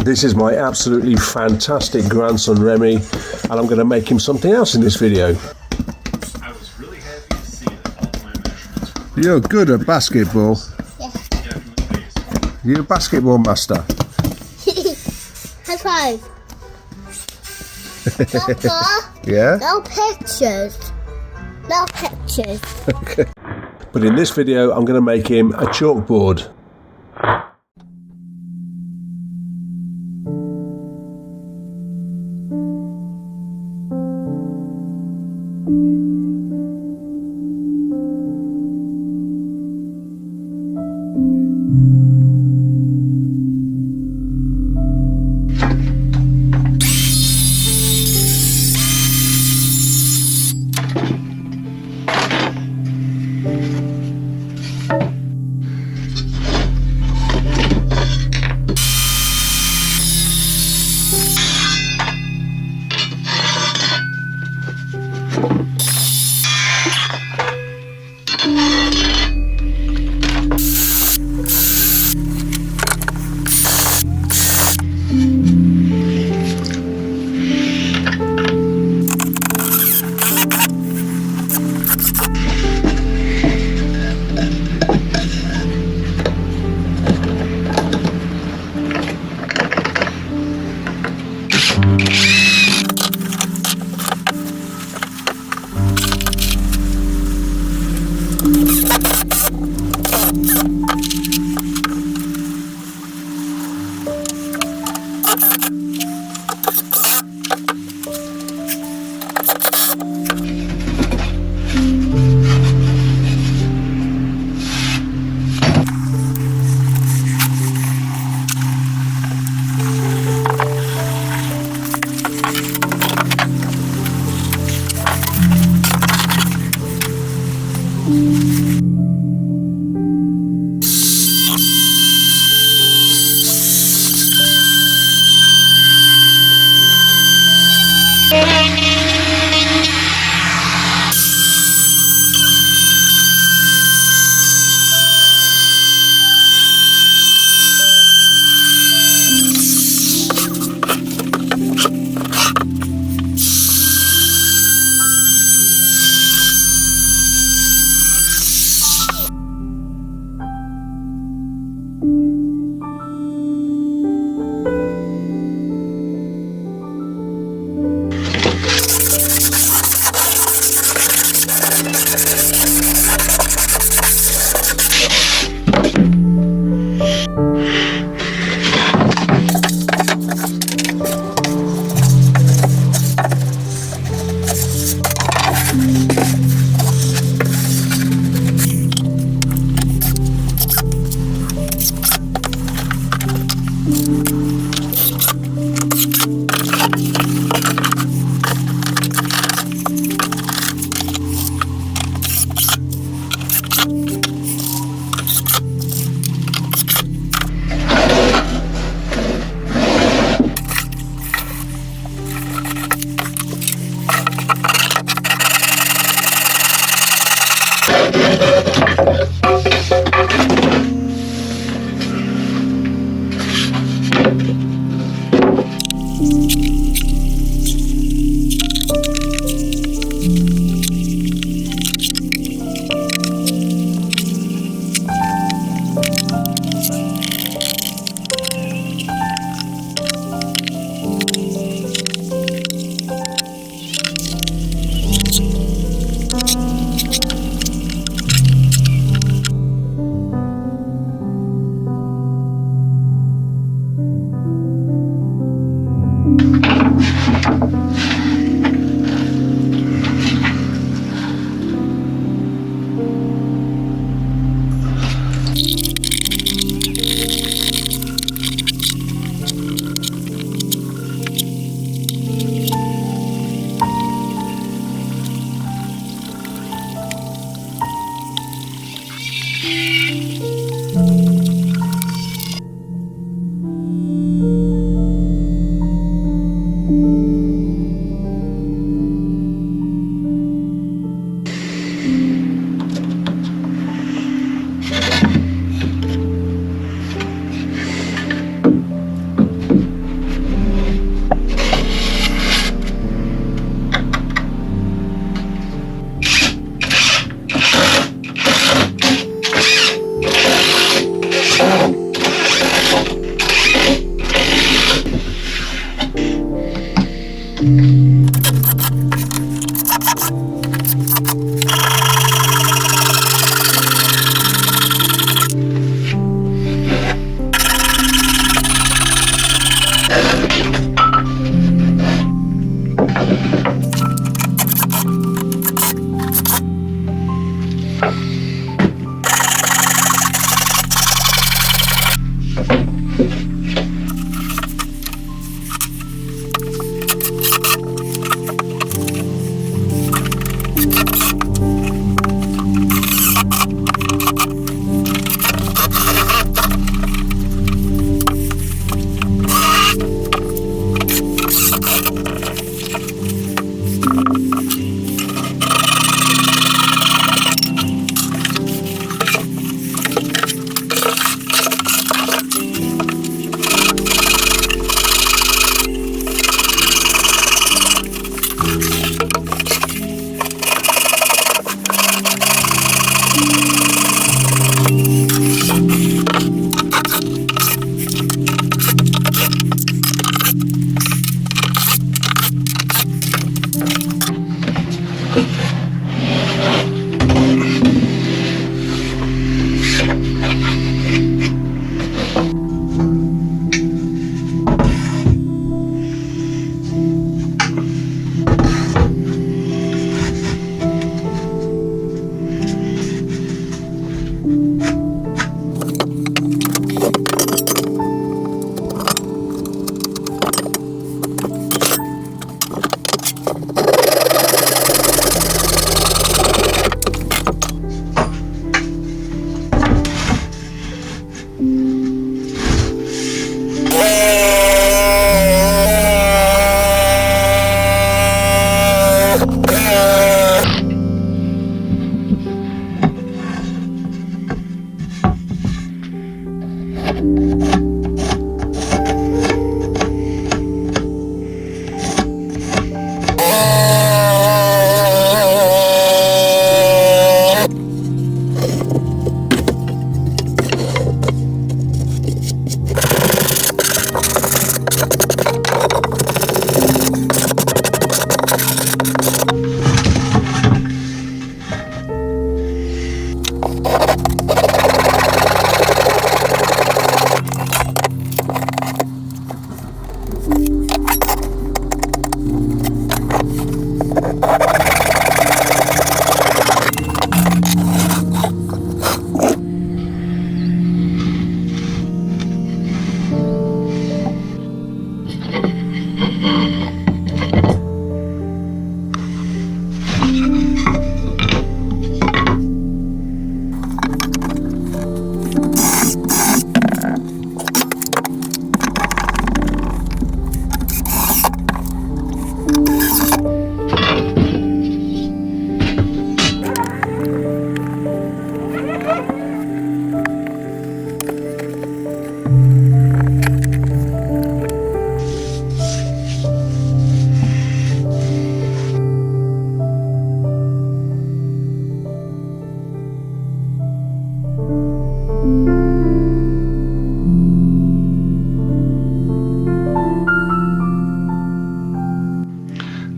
This is my absolutely fantastic grandson Remy, and I'm going to make him something else in this video. I was really happy to see that all my measurements were You're good at basketball. definitely based. You're a basketball master. High five. Papa, Yeah? no pictures. No pictures. But in this video, I'm going to make him a chalkboard.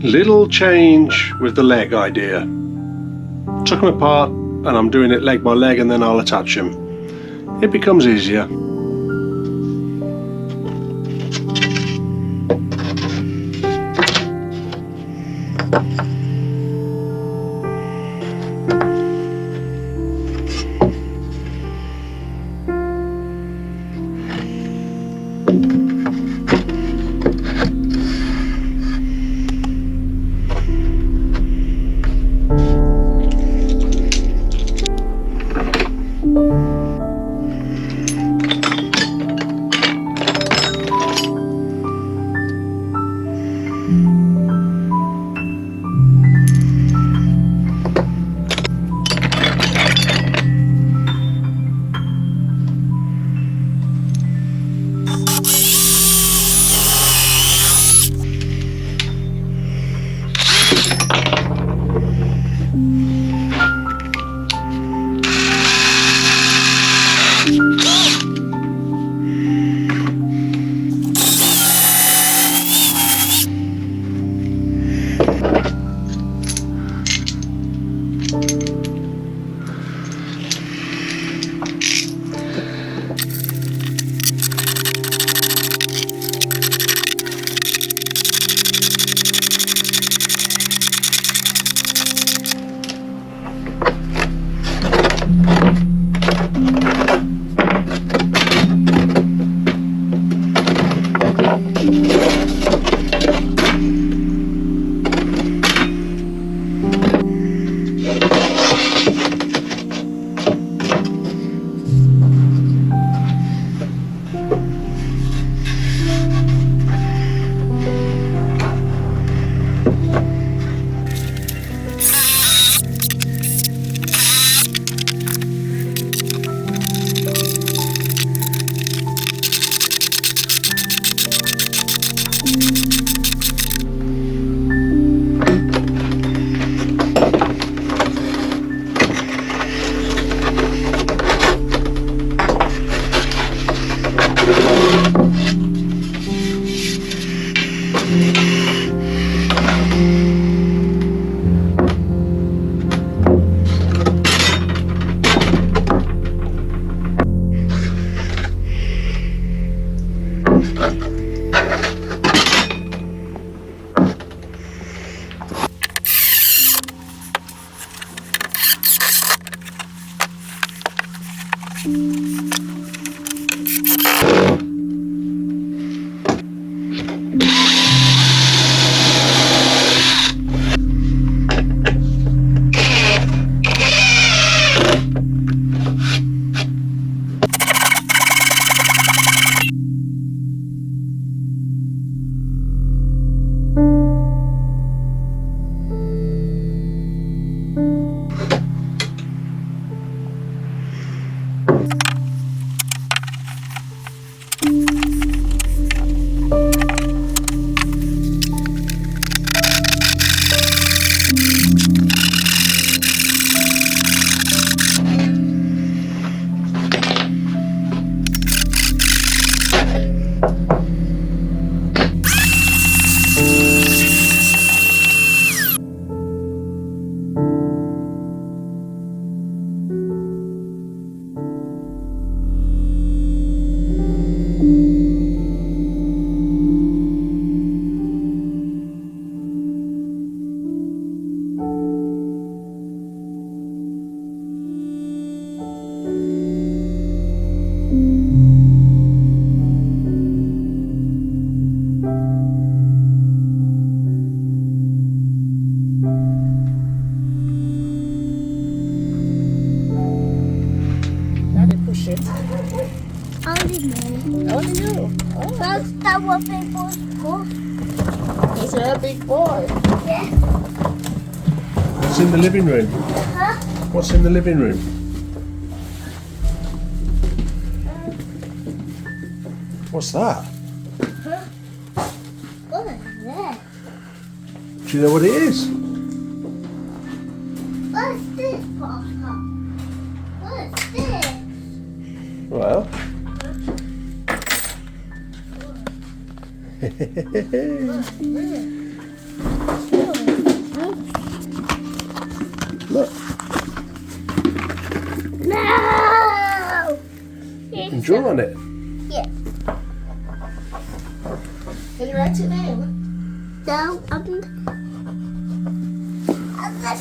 Little change with the leg idea. Tuck them apart and I'm doing it leg by leg and then I'll attach them. It becomes easier. Only me. Only you. Oh, That was people's book. because you're a big boy. Yeah. What's in the living room? Huh? What's in the living room? What's that? What is that? Do you know what it is? What's this, Papa? What's this? Well. What's this? Look, No! you can draw on it. Yeah. Can you write your name? No,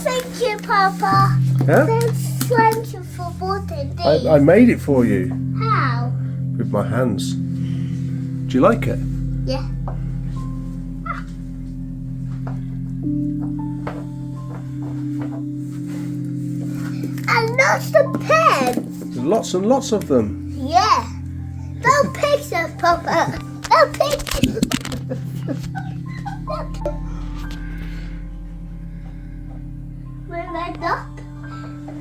thank you, Papa. Huh? Thank you for putting these. I made it for you How? with my hands. Do you like it? Yeah. And lots of pens. There's lots and lots of them. Yeah. No pictures, Papa. No pictures. Where my duck?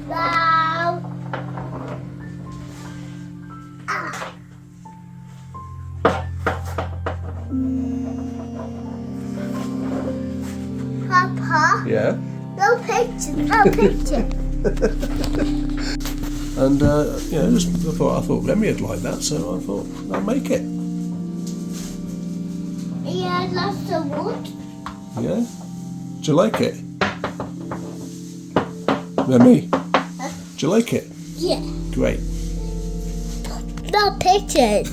Now. Ah. Papa, Yeah. no pictures, no picture. And I thought Remy would like that, so I thought I'll make it. Yeah, lots of wood. Yeah. Do you like it? Remy, do you like it? Yeah, Great. no pictures.